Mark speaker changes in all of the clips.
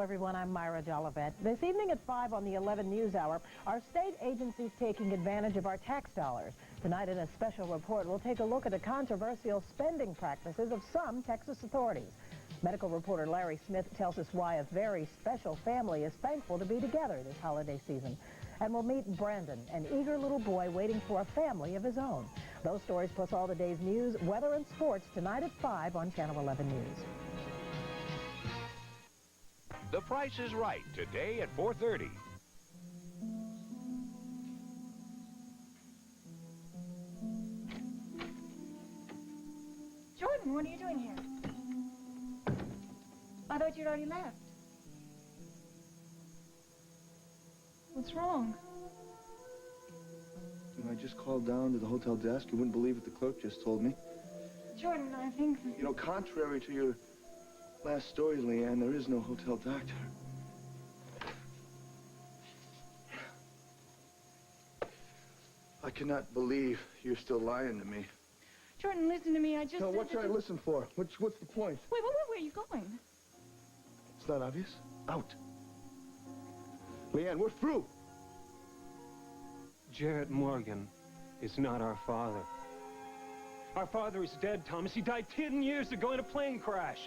Speaker 1: everyone. I'm Myra Jolivet. This evening at 5 on the 11 News Hour, our state agencies taking advantage of our tax dollars. Tonight in a special report, we'll take a look at the controversial spending practices of some Texas authorities. Medical reporter Larry Smith tells us why a very special family is thankful to be together this holiday season. And we'll meet Brandon, an eager little boy waiting for a family of his own. Those stories plus all the day's news, weather, and sports tonight at 5 on Channel 11 News.
Speaker 2: The Price is Right, today at 4:30.
Speaker 3: Jordan, what are you doing here? I thought you'd already left. What's wrong?
Speaker 4: I just called down to the hotel desk. You wouldn't believe what the clerk just told me.
Speaker 3: Jordan, I think...
Speaker 4: You know, contrary to your last story, Leanne, there is no hotel doctor. I cannot believe you're still lying to me.
Speaker 3: Jordan, listen to me. I just...
Speaker 4: No, what should I listen for? What's the point?
Speaker 3: Wait, where are you going?
Speaker 4: It's not obvious. Out. Leanne, we're through.
Speaker 5: Jarrett Morgan is not our father. Our father is dead, Thomas. He died 10 years ago in a plane crash.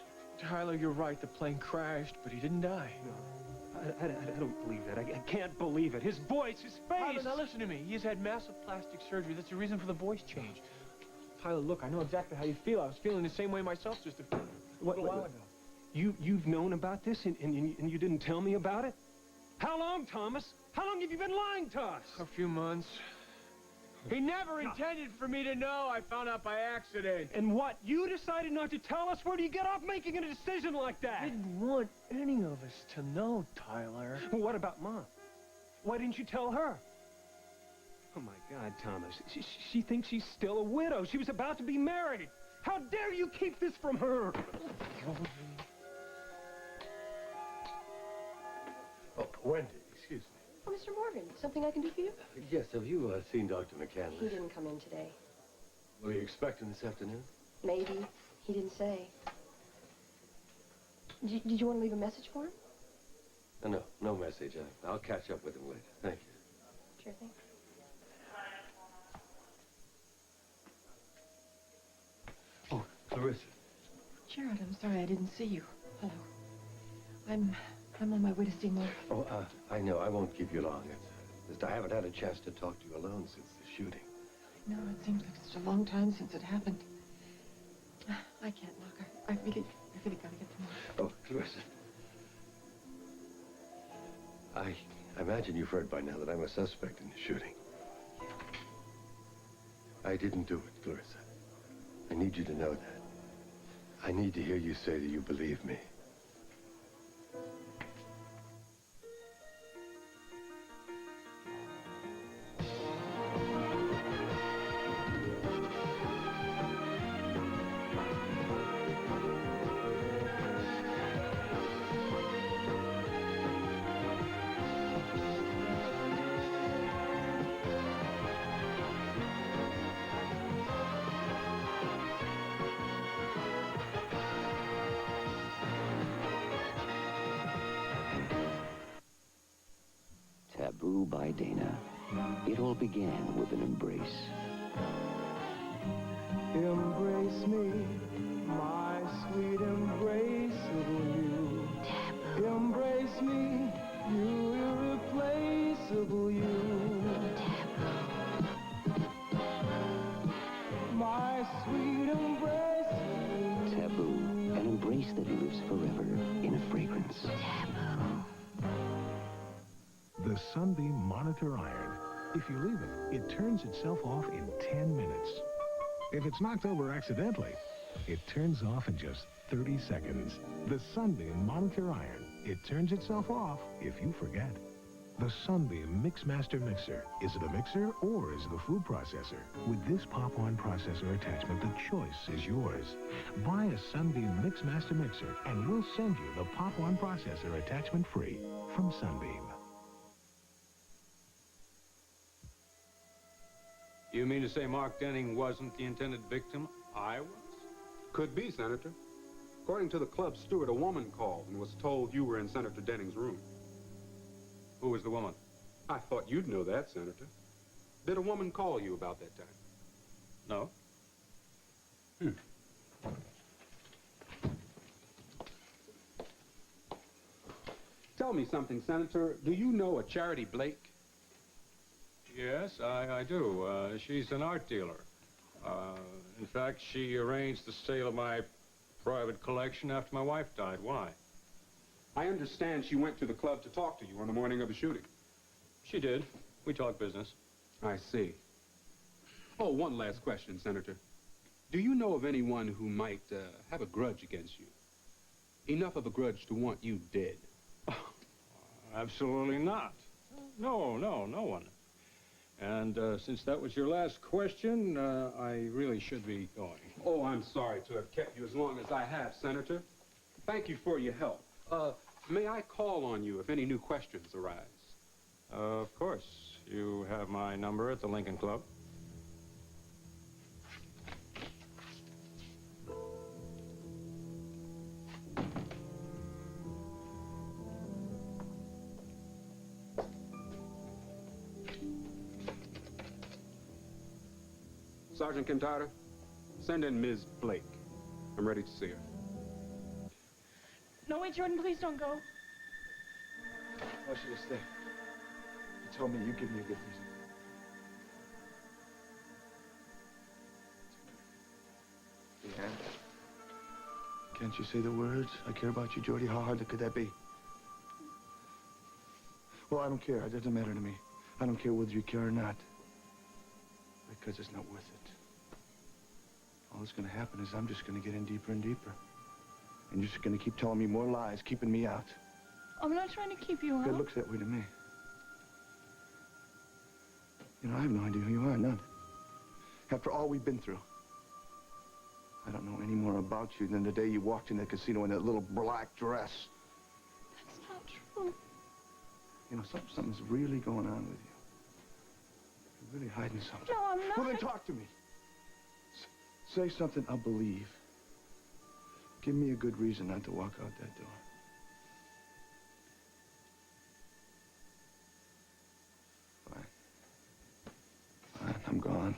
Speaker 6: Tyler, you're right. The plane crashed, but he didn't die.
Speaker 5: No, I don't believe that. I can't believe it. His voice, his face.
Speaker 6: Tyler, now listen to me. He's had massive plastic surgery. That's the reason for the voice change. Tyler, look, I know exactly how you feel. I was feeling the same way myself just a little while ago.
Speaker 5: You've known about this and you didn't tell me about it? How long, Thomas? How long have you been lying to us?
Speaker 6: A few months. He never intended for me to know. I found out by accident.
Speaker 5: And what? You decided not to tell us? Where do you get off making a decision like that?
Speaker 6: I didn't want any of us to know, Tyler.
Speaker 5: Well, what about Mom? Why didn't you tell her? Oh, my God, Thomas. She thinks she's still a widow. She was about to be married. How dare you keep this from her?
Speaker 7: Oh, Wendy, excuse me.
Speaker 8: Oh, Mr. Morgan, something I can do for you?
Speaker 7: Yes, have you seen Dr. McCandless?
Speaker 8: He didn't come in today.
Speaker 7: Will you expect him this afternoon?
Speaker 8: Maybe. He didn't say. Did you want to leave a message for him?
Speaker 7: No message. I'll catch up with him later. Thank you.
Speaker 8: Sure thing.
Speaker 7: Oh, Clarissa.
Speaker 8: Jared, I'm sorry I didn't see you. Hello. I'm on my way to see Mark.
Speaker 7: Oh, I know. I won't keep you long. It's just I haven't had a chance to talk to you alone since the shooting.
Speaker 8: No, it seems like such a long time since it happened. I can't, Mark. I really gotta get to Mark.
Speaker 7: Oh, Clarissa. I imagine you've heard by now that I'm a suspect in the shooting. I didn't do it, Clarissa. I need you to know that. I need to hear you say that you believe me.
Speaker 9: Taboo by Dana. It all began with an embrace.
Speaker 4: Embrace me, my sweet embraceable you. Taboo. Embrace me, you irreplaceable you. Taboo. My sweet embrace.
Speaker 9: Taboo. An embrace that lives forever in a fragrance. Taboo.
Speaker 10: The Sunbeam Monitor Iron. If you leave it, it turns itself off in 10 minutes. If it's knocked over accidentally, it turns off in just 30 seconds. The Sunbeam Monitor Iron. It turns itself off if you forget. The Sunbeam Mixmaster Mixer. Is it a mixer or is it a food processor? With this pop-on processor attachment, the choice is yours. Buy a Sunbeam Mixmaster Mixer and we'll send you the pop-on processor attachment free from Sunbeam.
Speaker 11: You mean to say Mark Denning wasn't the intended victim? I was?
Speaker 12: Could be, Senator.
Speaker 11: According to the club steward, a woman called and was told you were in Senator Denning's room.
Speaker 2: Who was the woman?
Speaker 11: I thought you'd know that, Senator. Did a woman call you about that time?
Speaker 2: No.
Speaker 11: Tell me something, Senator. Do you know a Charity Blake?
Speaker 2: Yes, I do. She's an art dealer. In fact, she arranged the sale of my private collection after my wife died. Why?
Speaker 11: I understand she went to the club to talk to you on the morning of the shooting.
Speaker 2: She did. We talked business.
Speaker 11: I see. Oh, one last question, Senator. Do you know of anyone who might have a grudge against you? Enough of a grudge to want you dead?
Speaker 2: Absolutely not. No one. And since that was your last question, I really should be going.
Speaker 11: Oh, I'm sorry to have kept you as long as I have, Senator. Thank you for your help. May I call on you if any new questions arise?
Speaker 2: Of course. You have my number at the Lincoln Club.
Speaker 11: Sergeant Quintana, send in Ms. Blake. I'm ready to see her.
Speaker 3: No, wait, Jordan, please don't go.
Speaker 4: Why should I stay? You told me you give me a good reason. Yeah? Can't you say the words? I care about you, Jordy. How hard could that be? Well, I don't care. It doesn't matter to me. I don't care whether you care or not. Because it's not worth it. All that's going to happen is I'm just going to get in deeper and deeper. And you're just going to keep telling me more lies, keeping me out.
Speaker 3: I'm not trying to keep you out.
Speaker 4: It looks that way to me. You know, I have no idea who you are, none. After all we've been through. I don't know any more about you than the day you walked in that casino in that little black dress.
Speaker 3: That's not true.
Speaker 4: You know, something's really going on with you. You're really hiding something.
Speaker 3: No, I'm not.
Speaker 4: Well, then talk to me. Say something I'll believe. Give me a good reason not to walk out that door. Fine, I'm gone.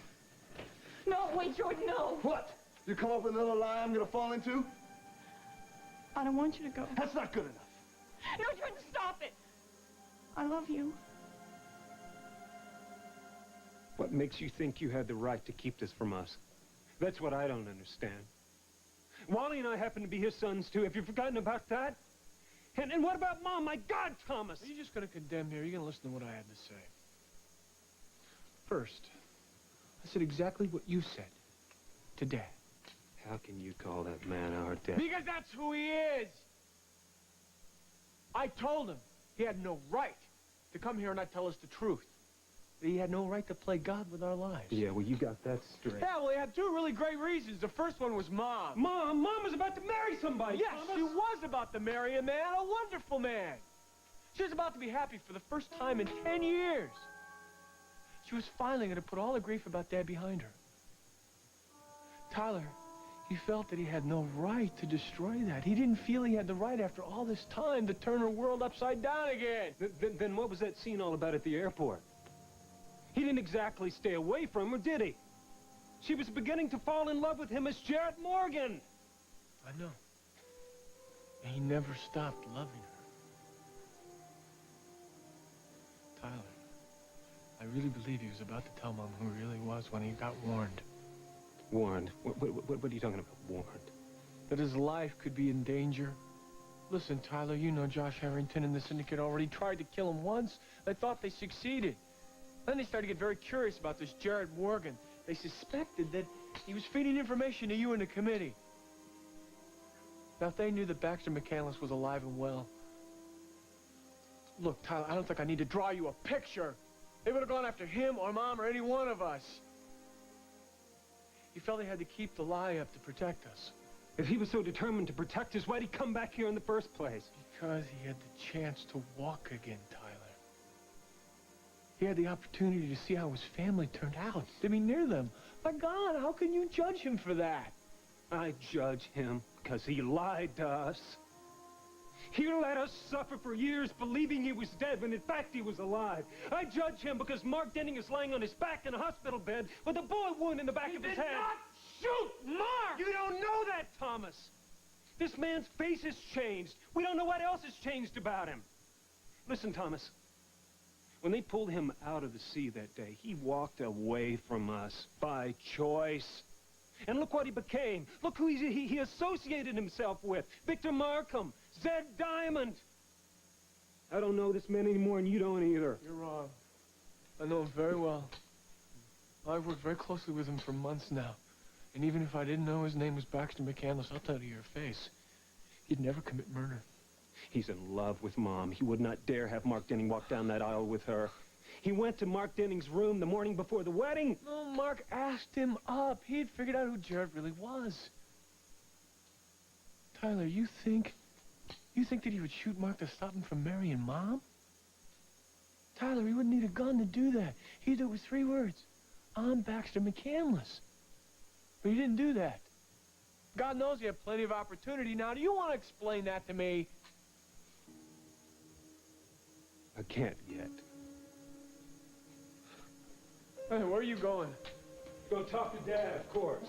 Speaker 3: No, wait, Jordan, no.
Speaker 4: What? You come up with another lie I'm gonna fall into?
Speaker 3: I don't want you to go.
Speaker 4: That's not good enough.
Speaker 3: No, Jordan, stop it. I love you.
Speaker 5: What makes you think you had the right to keep this from us? That's what I don't understand. Wally and I happen to be his sons, too. Have you forgotten about that? And what about Mom? My God, Thomas!
Speaker 6: Are you just going to condemn me, or are you going to listen to what I had to say? First, I said exactly what you said to Dad.
Speaker 5: How can you call that man our dad?
Speaker 6: Because that's who he is! I told him he had no right to come here and not tell us the truth. That he had no right to play God with our lives.
Speaker 5: Yeah, well, you got that straight.
Speaker 6: Yeah, well, he had two really great reasons. The first one was Mom.
Speaker 5: Mom was about to marry somebody,
Speaker 6: Yes,
Speaker 5: Thomas.
Speaker 6: she was about to marry a man, a wonderful man. She was about to be happy for the first time in 10 years. She was finally going to put all the grief about Dad behind her. Tyler, he felt that he had no right to destroy that. He didn't feel he had the right after all this time to turn her world upside down again.
Speaker 5: Then what was that scene all about at the airport? He didn't exactly stay away from her, did he? She was beginning to fall in love with him as Jarrett Morgan.
Speaker 6: I know. And he never stopped loving her. Tyler, I really believe he was about to tell Mom who he really was when he got warned.
Speaker 5: Warned? What are you talking about, warned?
Speaker 6: That his life could be in danger. Listen, Tyler, you know Josh Harrington and the syndicate already tried to kill him once. They thought they succeeded. Then they started to get very curious about this Jarrett Morgan. They suspected that he was feeding information to you and the committee. Now, if they knew that Baxter McCandless was alive and well... Look, Tyler, I don't think I need to draw you a picture. They would have gone after him or Mom or any one of us. He felt he had to keep the lie up to protect us.
Speaker 5: If he was so determined to protect us, why'd he come back here in the first place?
Speaker 6: Because he had the chance to walk again, Tyler. He had the opportunity to see how his family turned out, to be near them. My God, how can you judge him for that?
Speaker 5: I judge him. Because he lied to us. He let us suffer for years believing he was dead when in fact he was alive. I judge him because Mark Denning is lying on his back in a hospital bed with a bullet wound in the back of his head. He did not shoot Mark! You don't know that, Thomas. This man's face has changed. We don't know what else has changed about him. Listen, Thomas. When they pulled him out of the sea that day, he walked away from us by choice. And look what he became. Look who he associated himself with. Victor Markham, Zed Diamond. I don't know this man anymore, and you don't either.
Speaker 6: You're wrong. I know him very well. I've worked very closely with him for months now. And even if I didn't know his name was Baxter McCandless, I'll tell you to your face, he'd never commit murder.
Speaker 5: He's in love with Mom. He would not dare have Mark Denning walk down that aisle with her. He went to Mark Denning's room the morning before the wedding.
Speaker 6: No, Mark asked him up. He had figured out who Jared really was. Tyler, you think that he would shoot Mark to stop him from marrying Mom? Tyler, he wouldn't need a gun to do that. He'd do it with 3 words. I'm Baxter McCandless. But he didn't do that. God knows he had plenty of opportunity. Now, do you want to explain that to me?
Speaker 5: I can't yet.
Speaker 6: Hey, where are you going?
Speaker 5: Go talk to Dad, of course.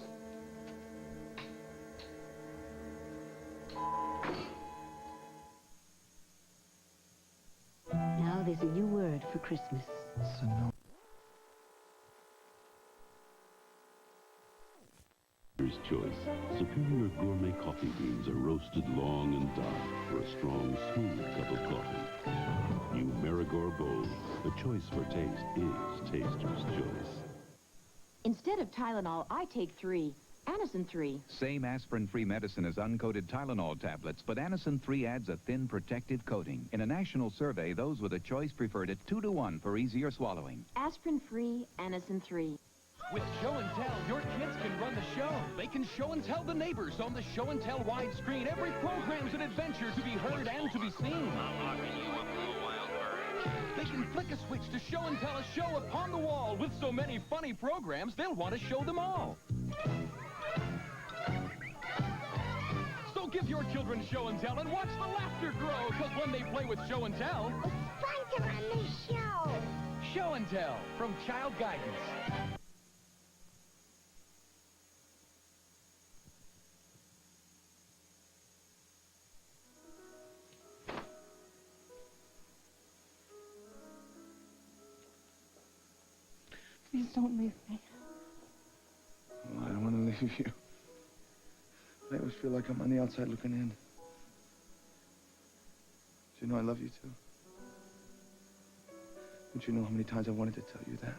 Speaker 12: Now there's a new word for Christmas.
Speaker 13: Choice. Superior gourmet coffee beans are roasted long and dark for a strong, smooth cup of coffee. New Marigore Bold. The choice for taste is Taster's Choice.
Speaker 14: Instead of Tylenol, I take 3. Anacin 3.
Speaker 15: Same aspirin-free medicine as uncoated Tylenol tablets, but Anacin 3 adds a thin protective coating. In a national survey, those with a choice preferred it 2-to-1 for easier swallowing.
Speaker 14: Aspirin-free, Anacin 3.
Speaker 16: With Show and Tell, your kids can run the show. They can show and tell the neighbors on the Show and Tell widescreen. Every program's an adventure to be heard and to be seen. They can flick a switch to show and tell a show upon the wall. With so many funny programs, they'll want to show them all. So give your children Show and Tell and watch the laughter grow. Because when they play with Show and Tell,
Speaker 17: it's fun to run this show.
Speaker 16: Show and Tell from Child Guidance.
Speaker 3: Please don't leave me.
Speaker 4: Well, I don't want to leave you. I always feel like I'm on the outside looking in. Do you know I love you too? Don't you know how many times I wanted to tell you that?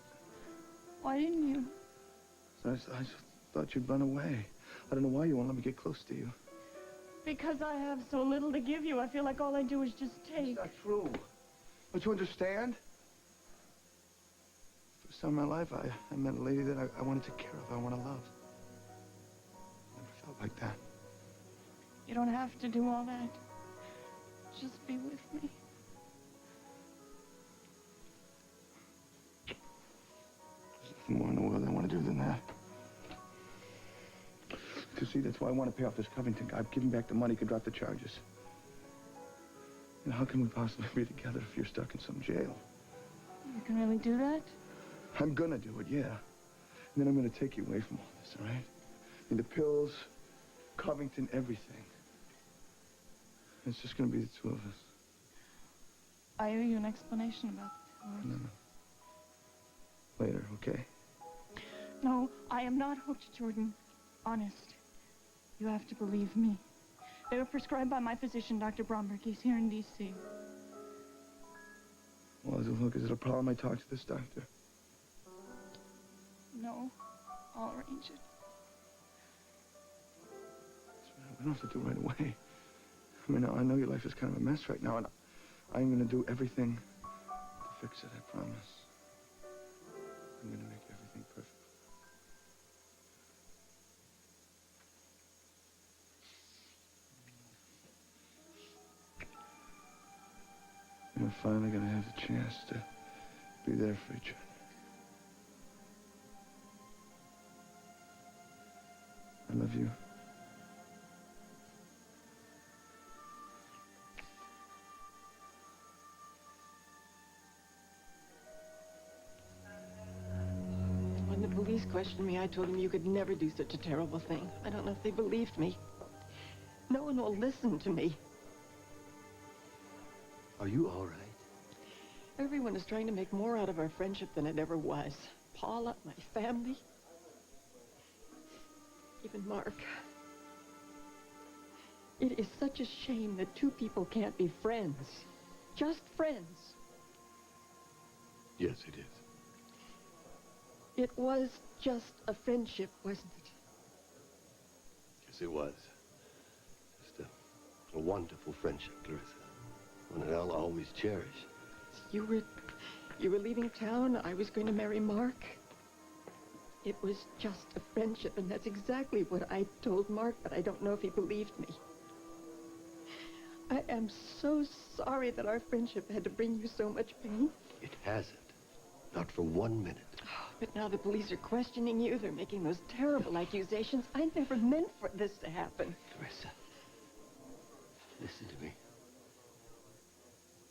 Speaker 3: Why didn't you?
Speaker 4: So I just thought you'd run away. I don't know why you won't let me get close to you.
Speaker 3: Because I have so little to give you. I feel like all I do is just take.
Speaker 4: That's not true. Don't you understand? First time in my life, I met a lady that I want to take care of, I want to love. Never felt like that.
Speaker 3: You don't have to do all that. Just be with me.
Speaker 4: There's nothing more in the world I want to do than that. Because, see, that's why I want to pay off this Covington guy. Give him back the money, could drop the charges. And how can we possibly be together if you're stuck in some jail?
Speaker 3: You can really do that?
Speaker 4: I'm gonna do it, yeah. And then I'm gonna take you away from all this, all right? I mean, the pills, Covington, everything. It's just gonna be the 2 of us.
Speaker 3: I owe you an explanation about the 2 of us.
Speaker 4: No. Later, okay?
Speaker 3: No, I am not hooked, Jordan. Honest. You have to believe me. They were prescribed by my physician, Dr. Bromberg. He's here in D.C.
Speaker 4: Well, look, is it a problem I talk to this doctor?
Speaker 3: No, I'll arrange it.
Speaker 4: We don't have to do it right away. I mean, I know your life is kind of a mess right now, and I'm going to do everything to fix it, I promise. I'm going to make everything perfect. And we're finally going to have the chance to be there for each other. I love you.
Speaker 8: police questioned me, I told them you could never do such a terrible thing. I don't know if they believed me. No one will listen to me.
Speaker 7: Are you all right?
Speaker 8: Everyone is trying to make more out of our friendship than it ever was. Paula, my family, even Mark. It is such a shame that two people can't be friends. Just friends.
Speaker 7: Yes, it is.
Speaker 8: It was just a friendship, wasn't it?
Speaker 7: Yes, it was. Just a wonderful friendship, Clarissa. One that I'll always cherish.
Speaker 8: You were leaving town. I was going to marry Mark. It was just a friendship, and that's exactly what I told Mark, but I don't know if he believed me. I am so sorry that our friendship had to bring you so much pain.
Speaker 7: It hasn't. Not for 1 minute.
Speaker 8: But now the police are questioning you. They're making those terrible accusations. I never meant for this to happen.
Speaker 7: Clarissa, listen to me.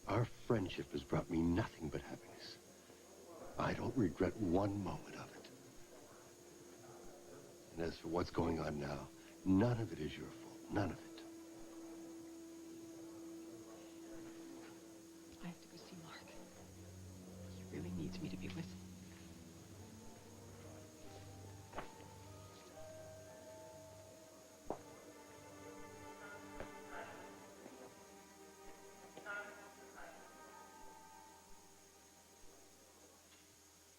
Speaker 7: Our friendship has brought me nothing but happiness. I don't regret one moment of it. And as for what's going on now, none of it is your fault. None of it.
Speaker 8: I have to go see Mark. He really needs me to be with him.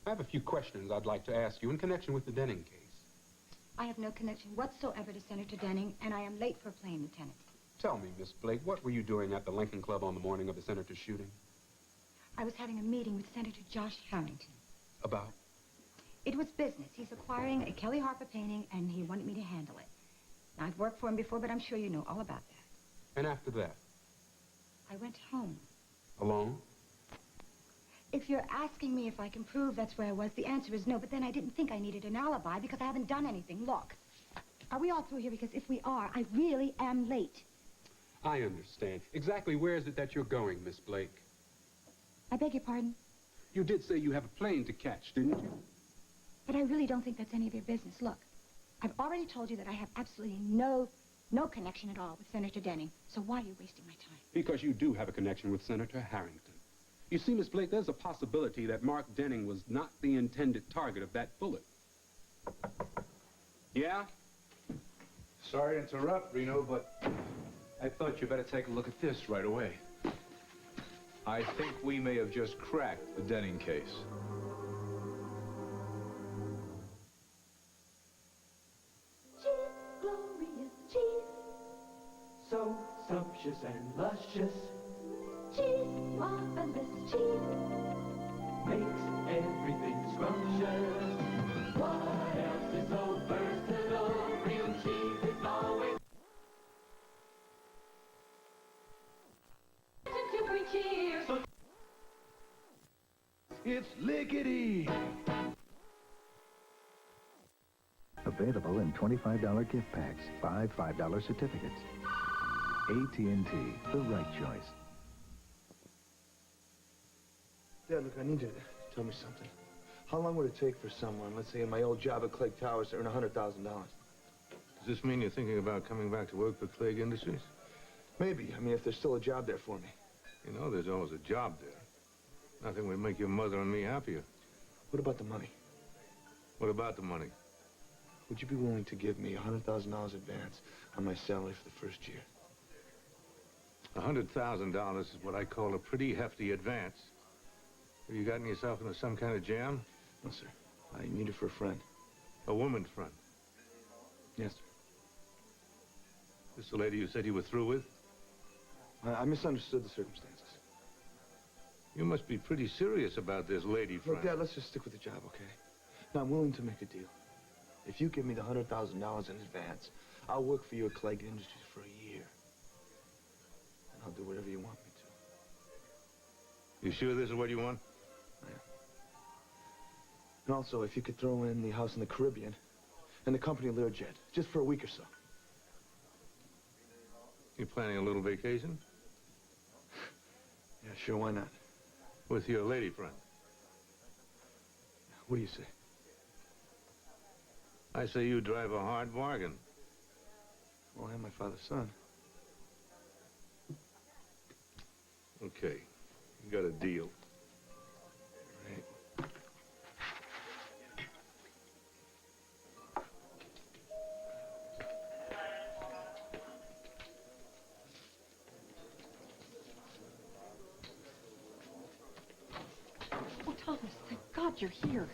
Speaker 11: I have a few questions I'd like to ask you in connection with the Denning case.
Speaker 18: I have no connection whatsoever to Senator Denning, and I am late for a plane, Lieutenant.
Speaker 11: Tell me, Miss Blake, what were you doing at the Lincoln Club on the morning of the senator's shooting?
Speaker 18: I was having a meeting with Senator Josh Harrington.
Speaker 11: About?
Speaker 18: It was business. He's acquiring a Kelly Harper painting, and he wanted me to handle it. Now, I've worked for him before, but I'm sure you know all about that.
Speaker 11: And after that?
Speaker 18: I went home.
Speaker 11: Alone?
Speaker 18: If you're asking me if I can prove that's where I was, the answer is no, but then I didn't think I needed an alibi because I haven't done anything. Look, are we all through here? Because if we are, I really am late.
Speaker 11: I understand. Exactly where is it that you're going, Miss Blake?
Speaker 18: I beg your pardon?
Speaker 11: You did say you have a plane to catch, didn't you?
Speaker 18: But I really don't think that's any of your business. Look, I've already told you that I have absolutely no connection at all with Senator Denning. So why are you wasting my time?
Speaker 11: Because you do have a connection with Senator Harrington. You see, Miss Blake, there's a possibility that Mark Denning was not the intended target of that bullet. Yeah?
Speaker 4: Sorry to interrupt, Reno, but I thought you better take a look at this right away. I think we may have just cracked the Denning case.
Speaker 19: Cheese, glorious cheese. So sumptuous and luscious. Cheese, marvelous cheese. Makes everything scrumptious. What else is so versatile? Real cheese is always to bring cheers.
Speaker 10: It's lickety.
Speaker 20: Available in $25 gift packs, 5 $5 certificates. AT&T, the right choice.
Speaker 4: Dad, look, I need you to tell me something. How long would it take for someone, let's say in my old job at Clegg Towers, to earn $100,000?
Speaker 21: Does this mean you're thinking about coming back to work for Clegg Industries?
Speaker 4: Maybe. I mean, if there's still a job there for me.
Speaker 21: You know, there's always a job there. Nothing would make your mother and me happier.
Speaker 4: What about the money?
Speaker 21: What about the money?
Speaker 4: Would you be willing to give me $100,000 advance on my salary for the first year?
Speaker 21: $100,000 is what I call a pretty hefty advance. Have you gotten yourself into some kind of jam?
Speaker 4: No, sir. I need it for a friend.
Speaker 21: A woman friend?
Speaker 4: Yes, sir.
Speaker 21: This the lady you said you were through with?
Speaker 4: I misunderstood the circumstances.
Speaker 21: You must be pretty serious about this lady friend.
Speaker 4: Look, Dad, let's just stick with the job, okay? Now, I'm willing to make a deal. If you give me the $100,000 in advance, I'll work for you at Clegg Industries for a year. And I'll do whatever you want me to.
Speaker 21: You sure this is what you want?
Speaker 4: I am. And also, if you could throw in the house in the Caribbean and the company Learjet, just for a week or so.
Speaker 21: You planning a little vacation?
Speaker 4: Yeah, sure, why not?
Speaker 21: With your lady friend?
Speaker 4: What do you say?
Speaker 21: I say you drive a hard bargain.
Speaker 4: Well, I am my father's son.
Speaker 21: Okay, you got a deal.
Speaker 4: Right.
Speaker 8: Oh, Thomas, thank God you're here.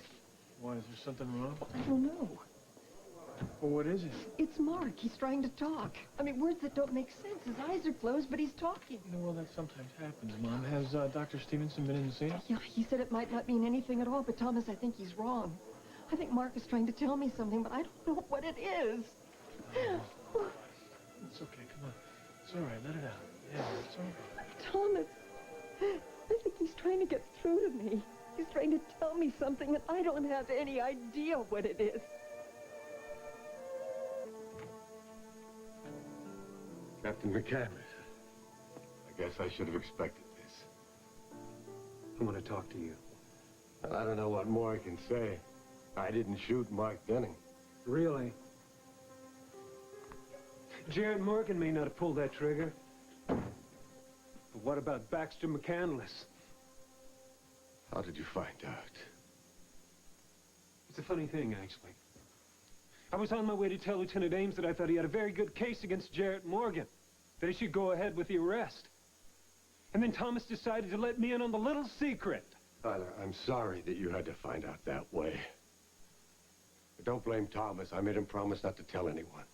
Speaker 6: Why, is there something wrong?
Speaker 8: I don't know.
Speaker 6: Well, what is it?
Speaker 8: It's Mark. He's trying to talk. I mean, words that don't make sense. His eyes are closed, but he's talking.
Speaker 6: You know, well, that sometimes happens, Mom. Has Dr. Stevenson been in to see him?
Speaker 8: Yeah, he said it might not mean anything at all, but Thomas, I think he's wrong. I think Mark is trying to tell me something, but I don't know what it is.
Speaker 6: It's okay, come on. It's all right, let it out. Yeah, it's all right.
Speaker 8: Thomas, I think he's trying to get through to me. He's trying to tell me something, and I don't have any idea what it is.
Speaker 7: Captain McCandless, I guess I should have expected this.
Speaker 5: I want to talk to you.
Speaker 7: Well, I don't know what more I can say. I didn't shoot Mark Denning.
Speaker 5: Really? Jared Morgan may not have pulled that trigger. But what about Baxter McCandless?
Speaker 7: How did you find out?
Speaker 5: It's a funny thing, actually. I was on my way to tell Lieutenant Ames that I thought he had a very good case against Jarrett Morgan, that he should go ahead with the arrest. And then Thomas decided to let me in on the little secret.
Speaker 7: Tyler, I'm sorry that you had to find out that way. But don't blame Thomas. I made him promise not to tell anyone.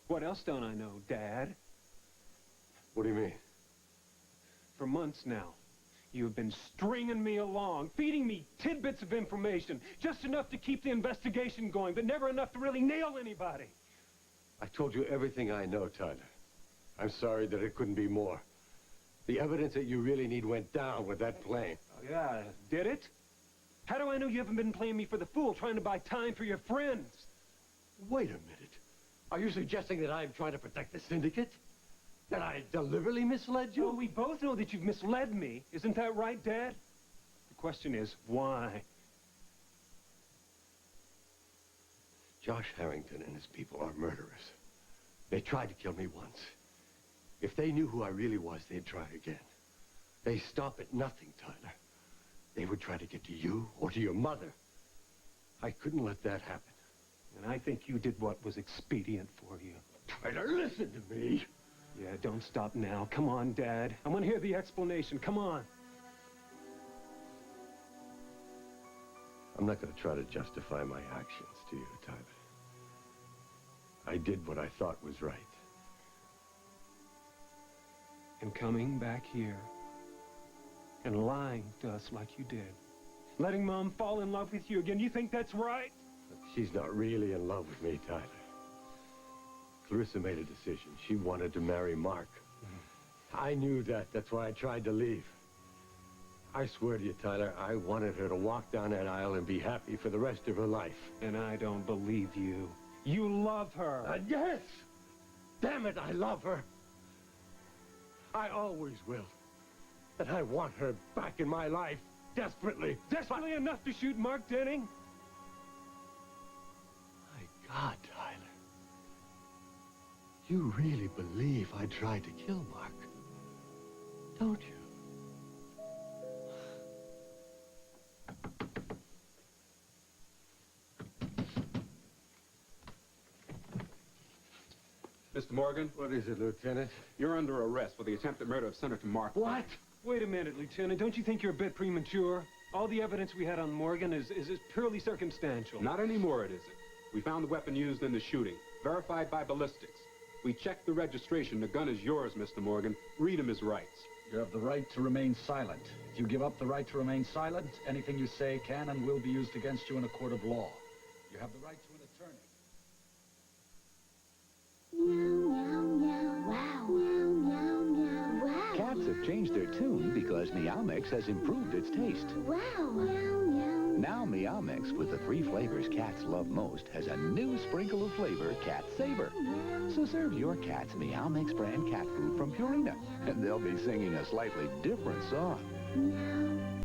Speaker 5: What else don't I know, Dad?
Speaker 7: What do you mean?
Speaker 5: For months now, you have been stringing me along, feeding me tidbits of information, just enough to keep the investigation going, but never enough to really nail anybody.
Speaker 7: I told you everything I know, Tyler. I'm sorry that it couldn't be more. The evidence that you really need went down with that plane.
Speaker 5: Oh, yeah, did it? How do I know you haven't been playing me for the fool, trying to buy time for your friends?
Speaker 7: Wait a minute. Are you suggesting that I'm trying to protect the syndicate? That I deliberately misled you?
Speaker 5: Well, we both know that you've misled me. Isn't that right, Dad? The question is, why?
Speaker 7: Josh Harrington and his people are murderers. They tried to kill me once. If they knew who I really was, they'd try again. They stop at nothing, Tyler. They would try to get to you or to your mother. I couldn't let that happen.
Speaker 5: And I think you did what was expedient for you.
Speaker 7: Tyler, listen to me.
Speaker 5: Yeah, don't stop now. Come on, Dad. I want to hear the explanation. Come on.
Speaker 7: I'm not going to try to justify my actions to you, Tyler. I did what I thought was right.
Speaker 5: And coming back here and lying to us like you did. Letting Mom fall in love with you again. You think that's right?
Speaker 7: She's not really in love with me, Tyler. Clarissa made a decision. She wanted to marry Mark. I knew that. That's why I tried to leave. I swear to you, Tyler, I wanted her to walk down that aisle and be happy for the rest of her life.
Speaker 5: And I don't believe you. You love her.
Speaker 7: Yes! Damn it, I love her. I always will. And I want her back in my life, desperately.
Speaker 5: Desperately enough to shoot Mark Denning?
Speaker 7: My God, Tyler. You really believe I tried to kill Mark, don't you?
Speaker 11: Mr. Morgan?
Speaker 7: What is it, Lieutenant?
Speaker 11: You're under arrest for the attempted murder of Senator Mark.
Speaker 7: What?
Speaker 5: Wait a minute, Lieutenant. Don't you think you're a bit premature? All the evidence we had on Morgan is purely circumstantial.
Speaker 11: Not anymore, it isn't. We found the weapon used in the shooting, verified by ballistics. We checked the registration. The gun is yours, Mr. Morgan. Read him his rights.
Speaker 1: You have the right to remain silent. If you give up the right to remain silent, anything you say can and will be used against you in a court of law. You have the right to an attorney.
Speaker 12: Meow, meow, meow. Wow. Meow, meow, meow. Wow.
Speaker 15: Cats have changed their tune because Meow Mix has improved its taste.
Speaker 12: Wow. Meow, meow.
Speaker 15: Now Meow Mix, with the 3 flavors cats love most, has a new sprinkle of flavor, Cat Saver. So serve your cats Meow Mix brand cat food from Purina, and they'll be singing a slightly different song.
Speaker 12: Meow.